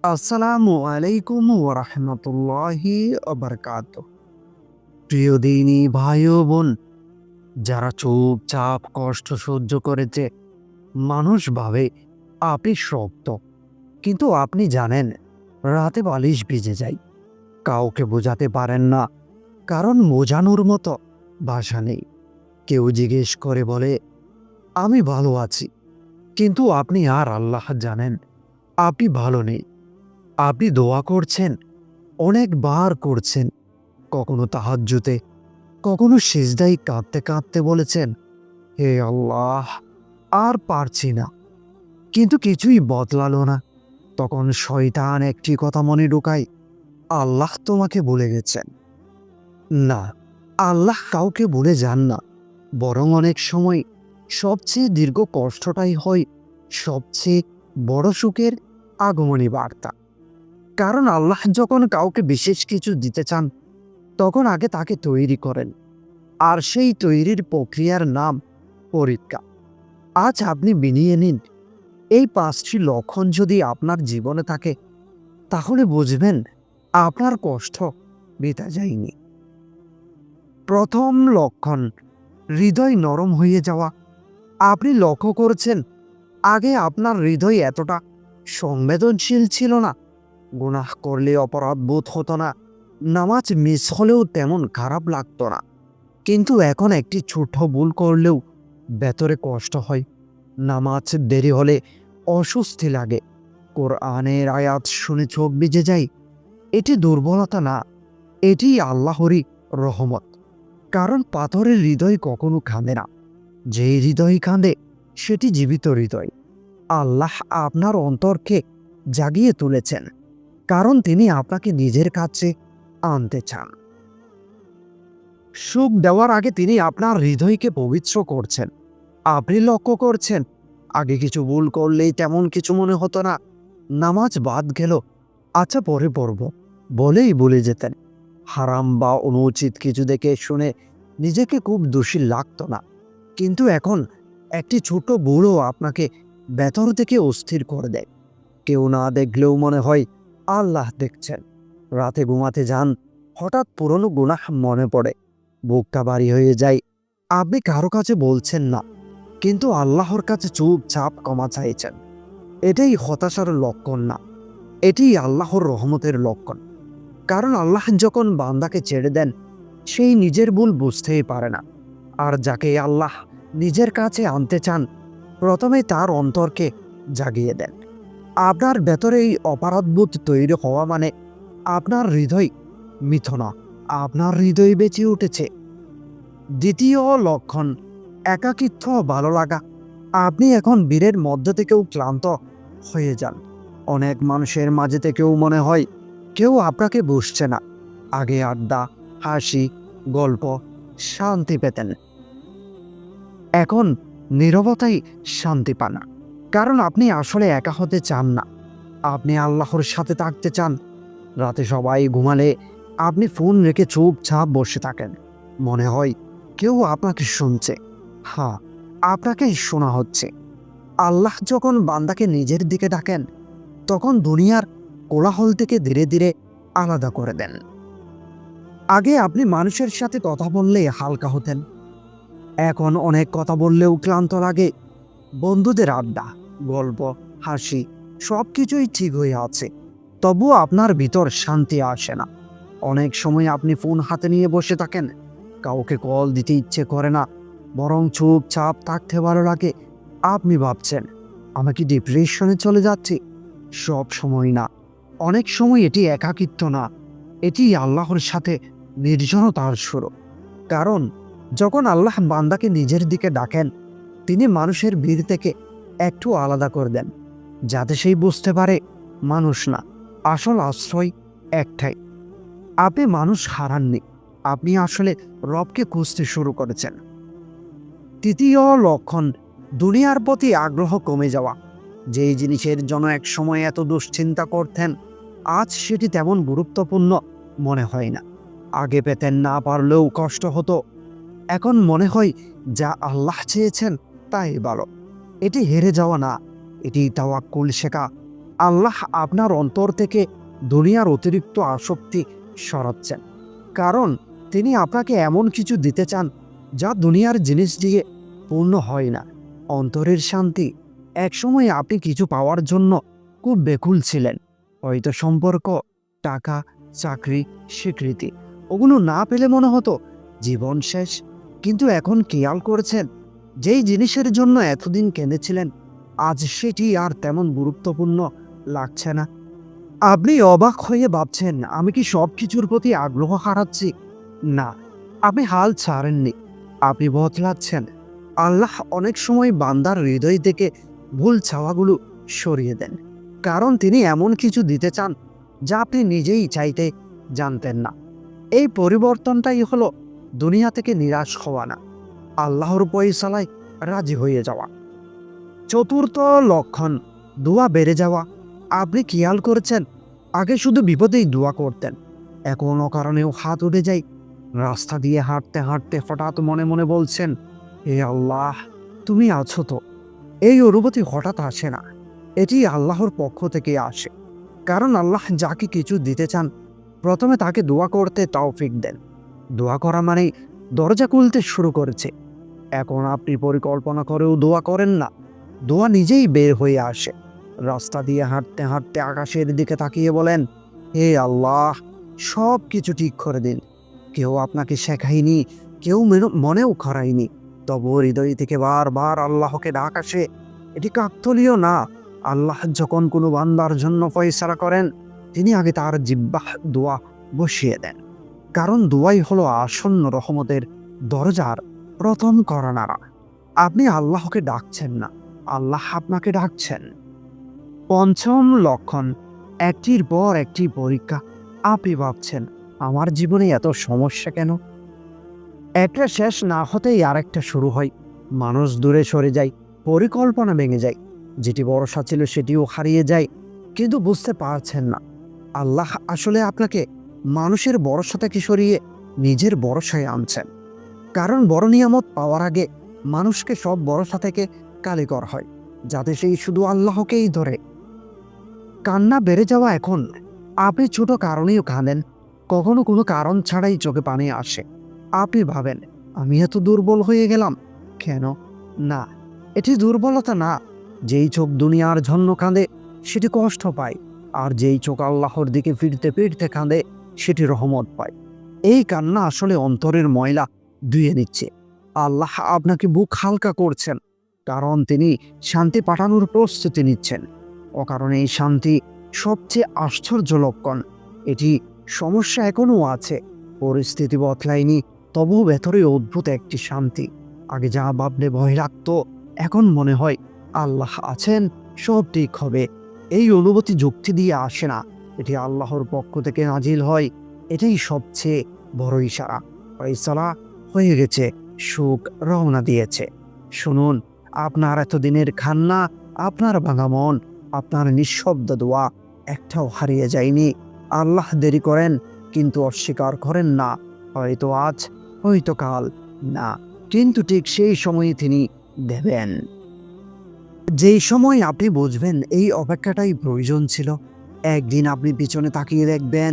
আসসালামু আলাইকুম ওয়া রাহমাতুল্লাহি ওয়া বারাকাতুহু। প্রিয় দিনী ভাই ও বোন, যারা চুপচাপ কষ্ট সহ্য করেছে, মানুষ ভাবে আপনি শক্ত, কিন্তু আপনি জানেন রাতে বালিশ ভিজে যায়। কাউকে বোঝাতে পারেন না, কারণ বোঝানোর মতো ভাষা নেই। কেউ জিজ্ঞেস করে বলে, আমি ভালো আছি, কিন্তু আপনি আর আল্লাহ জানেন আপনি ভালো নেই। আপনি দোয়া করছেন, অনেকবার করছেন, কখনো তাহাজ্জুদে, কখনো সিজদায় কাঁদতে কাঁদতে বলেছেন, হে আল্লাহ, আর পারছি না। কিন্তু কিছুই বদলালো না। তখন শয়তান একটি কথা মনে ঢোকায়, আল্লাহ তোমাকে ভুলে গেছেন। না, আল্লাহ কাউকে ভুলে যান না। বরং অনেক সময় সবচেয়ে দীর্ঘ কষ্টটাই হয় সবচেয়ে বড় সুখের আগমনী বার্তা। কারণ আল্লাহ যখন কাউকে বিশেষ কিছু দিতে চান, তখন আগে তাকে তৈরি করেন। আর সেই তৈরির প্রক্রিয়ার নাম পরীক্ষা। আজ আপনি বিনিয়ে নিন, এই ৫টি লক্ষণ যদি আপনার জীবনে থাকে, তাহলে বুঝবেন আপনার কষ্ট বৃথা যায়নি। প্রথম লক্ষণ, হৃদয় নরম হয়ে যাওয়া। আপনি লক্ষ্য করছেন, আগে আপনার হৃদয় এতটা সংবেদনশীল ছিল না। গুনাহ করলে অপরাধ বোধ হতো না, নামাজ মিস হলেও তেমন খারাপ লাগতো না। কিন্তু এখন একটি ছোট ভুল করলেও ভেতরে কষ্ট হয়। নামাজ দেরি হলে অস্বস্তি লাগে, কোরআনের আয়াত শুনে চোখ ভিজে যায়। এটি দুর্বলতা না, এটি আল্লাহরই রহমত। কারণ পাথরের হৃদয় কখনো কাঁদে না, যেই হৃদয় কাঁদে সেটি জীবিত হৃদয়। আল্লাহ আপনার অন্তরকে জাগিয়ে তুলেছেন, কারণ তিনি আপনাকে নিজের কাছে আনতে চান। সুখ দেওয়ার আগে তিনি আপনার হৃদয়কে পবিত্র করছেন। আপনি লক্ষ্য করছেন, আগে কিছু ভুল করলেই তেমন কিছু মনে হতো না। নামাজ বাদ গেল, আচ্ছা পরে পড়ব বলেই ভুলে যেতেন। হারাম বা অনুচিত কিছু দেখে শুনে নিজেকে খুব দোষী লাগতো না। কিন্তু এখন একটি ছোট ভুলও আপনাকে ভেতর থেকে অস্থির করে দেয়। কেউ না দেখলেও মনে হয় আল্লাহ দেখছেন। রাতে ঘুমাতে যান, হঠাৎ পুরনো গুনাহ মনে পড়ে, বুকটা ভারী হয়ে যায়। আপনি কারো কাছে বলছেন না, কিন্তু আল্লাহর কাছে চুপচাপ ক্ষমা চাইছেন। এটাই হতাশার লক্ষণ না, এটি আল্লাহর রহমতের লক্ষণ। কারণ আল্লাহ যখন বান্দাকে ছেড়ে দেন, সেই নিজের ভুল বুঝতেই পারে না। আর যাকে আল্লাহ নিজের কাছে আনতে চান, প্রথমে তার অন্তরকে জাগিয়ে দেন। আপনার ভেতরে এই অপরাধবোধ তৈরি হওয়া মানে আপনার হৃদয় মৃত না, আপনার হৃদয় বেঁচে উঠেছে। দ্বিতীয় লক্ষণ, একাকিত্ব ভালো লাগা। আপনি এখন ভিড়ের মধ্য থেকেও ক্লান্ত হয়ে যান। অনেক মানুষের মাঝে থেকেও মনে হয় কেউ আপনাকে বুঝছে না। আগে আড্ডা, হাসি, গল্প, শান্তি পেতেন, এখন নীরবতাই শান্তি পান। কারণ আপনি আসলে একা হতে চান না, আপনি আল্লাহর সাথে থাকতে চান। রাতে সবাই ঘুমালে আপনি ফোন রেখে চুপচাপ বসে থাকেন। মনে হয় কেউ আপনাকে শুনছে। হ্যাঁ, আপনাকেই শোনা হচ্ছে। আল্লাহ যখন বান্দাকে নিজের দিকে ডাকেন, তখন দুনিয়ার কোলাহল থেকে ধীরে ধীরে আলাদা করে দেন। আগে আপনি মানুষের সাথে কথা বললে হালকা হতেন, এখন অনেক কথা বললেও ক্লান্ত লাগে। বন্ধুদের আড্ডা, গল্প, হাসি সবকিছুই ঠিক হয়ে আছে, তবুও আপনার ভিতর শান্তি আসে না। অনেক সময় আপনি ফোন হাতে নিয়ে বসে থাকেন, কাউকে কল দিতে ইচ্ছে করে না, বরং চুপচাপ থাকতে ভালো লাগে। আপনি ভাবছেন, আমি কি ডিপ্রেশনে চলে যাচ্ছি? সব সময় না, অনেক সময় এটি একাকিত্ব না, এটি আল্লাহর সাথে নির্জনতার শুরু। কারণ যখন আল্লাহ বান্দাকে নিজের দিকে ডাকেন, তিনি মানুষের ভিড় থেকে একটু আলাদা করে দেন, যাতে সেই বুঝতে পারে মানুষ না, আসল আশ্রয় একটাই। আপনি মানুষ হারাননি, আপনি আসলে রবকে খুঁজতে শুরু করেছেন। তৃতীয় লক্ষণ, দুনিয়ার প্রতি আগ্রহ কমে যাওয়া। যেই জিনিসের জন্য এক সময় এত দুশ্চিন্তা করতেন, আজ সেটি তেমন গুরুত্বপূর্ণ মনে হয় না। আগে পেতেন না পারলেও কষ্ট হতো, এখন মনে হয় যা আল্লাহ চেয়েছেন তাই ভালো। এটি হেরে যাওয়া না, এটি তাওয়াক্কুল শেখা। আল্লাহ আপনার অন্তর থেকে দুনিয়ার অতিরিক্ত আসক্তি সরাচ্ছেন, কারণ তিনি আপনাকে এমন কিছু দিতে চান যা দুনিয়ার জিনিস দিয়ে পূর্ণ হয় না। অন্তরের শান্তি। একসময় আপনি কিছু পাওয়ার জন্য খুব বেকুল ছিলেন, হয়তো সম্পর্ক, টাকা, চাকরি, স্বীকৃতি। ওগুলো না পেলে মনে হতো জীবন শেষ। কিন্তু এখন খেয়াল করেছেন, যেই জিনিসের জন্য এতদিন কেঁদেছিলেন, আজ সেটি আর তেমন গুরুত্বপূর্ণ লাগছে না। আপনি অবাক হয়ে ভাবছেন, আমি কি সব কিছুর প্রতি আগ্রহ হারাচ্ছি? না, আপনি হাল ছাড়েননি, আপনি বদলাচ্ছেন। আল্লাহ অনেক সময় বান্দার হৃদয় থেকে ভুল চাওয়াগুলো সরিয়ে দেন, কারণ তিনি এমন কিছু দিতে চান যা আপনি নিজেই চাইতে জানতেন না। এই পরিবর্তনটাই হলো দুনিয়া থেকে নিরাশ হওয়া না, আল্লাহর ফয়সালায় রাজি হয়ে যাওয়া। চতুর্থ লক্ষণ, দোয়া বেড়ে যাওয়া। আপনি খেয়াল করেছেন, আগে শুধু বিপদেই দোয়া করতেন, এখন অকারণেও হাত উঠে যায়। রাস্তা দিয়ে হাঁটতে হাঁটতে হঠাৎ মনে মনে বলছেন, হে আল্লাহ, তুমি আছো তো। এই অনুভূতি হঠাৎ আসে না, এটি আল্লাহর পক্ষ থেকে আসে। কারণ আল্লাহ যাকে কিছু দিতে চান, প্রথমে তাকে দোয়া করতে তৌফিক দেন। দোয়া করা মানে দরজা খুলতে শুরু করেছে। এখন আপনি পরিকল্পনা করেও দোয়া করেন না, দোয়া নিজেই বের হয়ে আসে। রাস্তা দিয়ে হাঁটতে হাঁটতে আকাশের দিকে তাকিয়ে বলেন, হে আল্লাহ, সব কিছু ঠিক করে দিন। কেউ আপনাকে শেখায়নি, কেউ মনেও করায়নি, তবু হৃদয় থেকে বারবার আল্লাহকে ডাক আসে। এটি কাকতলীয় না। আল্লাহ যখন কোনো বান্দার জন্য ফয়সালা করেন, তিনি আগে তার জিহ্বাহ দোয়া বসিয়ে দেন। কারণ দোয়াই হলো আসন্ন রহমতের দরজার প্রথম করানারা। আপনি আল্লাহকে ডাকছেন না, আল্লাহ আপনাকে ডাকছেন। পঞ্চম লক্ষণ, একটির পর একটি পরীক্ষা। আপনি ভাবছেন, আমার জীবনে এত সমস্যা কেন? একটা শেষ না হতেই আরেকটা শুরু হয়। মানুষ দূরে সরে যায়, পরিকল্পনা ভেঙে যায়, যেটি ভরসা ছিল সেটিও হারিয়ে যায়। কিন্তু বুঝতে পারছেন না, আল্লাহ আসলে আপনাকে মানুষের ভরসা থেকে সরিয়ে নিজের ভরসায় আনছেন। কারণ বড় নিয়ামত পাওয়ার আগে মানুষকে সব ভরসা থেকে কালিকর হয়, যাতে সেই শুধু আল্লাহকেই ধরে। কান্না বেড়ে যাওয়া। এখন আপনি ছোট কারণেও কাঁদেন, কখনো কোনো কারণ ছাড়াই চোখে পানি আসে। আপনি ভাবেন, আমি এত দুর্বল হয়ে গেলাম কেন? না, এটি দুর্বলতা না। যেই চোখ দুনিয়ার জন্য কাঁদে সেটি কষ্ট পায়, আর যেই চোখ আল্লাহর দিকে ফিরতে ফিরতে কাঁদে সেটি রহমত পায়। এই কান্না আসলে অন্তরের ময়লা ধুয়ে নিচ্ছে। আল্লাহ আপনাকে বুক হালকা করছেন, কারণ তিনি শান্তি পাঠানোর প্রস্তুতি নিচ্ছেন। অকারণে এই শান্তি সবচেয়ে আশ্চর্য লক্ষণ। এটি সমস্যা এখনও আছে, পরিস্থিতি বদলায়নি, তবুও ভেতরে অদ্ভুত একটি শান্তি। আগে যা ভাবলে ভয় লাগতো, এখন মনে হয় আল্লাহ আছেন, সব ঠিক হবে। এই অনুভূতি যুক্তি দিয়ে আসে না, এটি আল্লাহর পক্ষ থেকে নাজিল হয়। এটাই সবচেয়ে বড় ইশারা, ফয়সালা হয়ে গেছে, সুখ রওনা দিয়েছে। শুনুন, আপনার এতদিনের কান্না, আপনার ভাঙা মন, আপনার নিঃশব্দ দোয়া একটাও হারিয়ে যায়নি। আল্লাহ দেরি করেন, কিন্তু অস্বীকার করেন না। হয়তো আজ, হয়তো কাল, না, কিন্তু ঠিক সেই সময়ে তিনি দেবেন। যেই সময় আপনি বুঝবেন এই অপেক্ষাটাই প্রয়োজন ছিল, একদিন আপনি পিছনে তাকিয়ে দেখবেন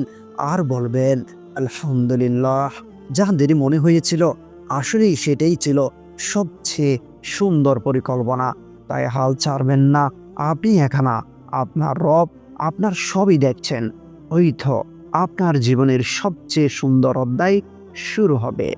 আর বলবেন, আলহামদুলিল্লাহ, যা দেরি মনে হয়েছিল আসলেই সেটাই ছিল সবচেয়ে সুন্দর পরিকল্পনা। তাই হাল ছাড়বেন না। আপনি এখানা, আপনার রব আপনার সবই দেখছেন। হয়তো আপনার জীবনের সবচেয়ে সুন্দর অধ্যায় শুরু হবে।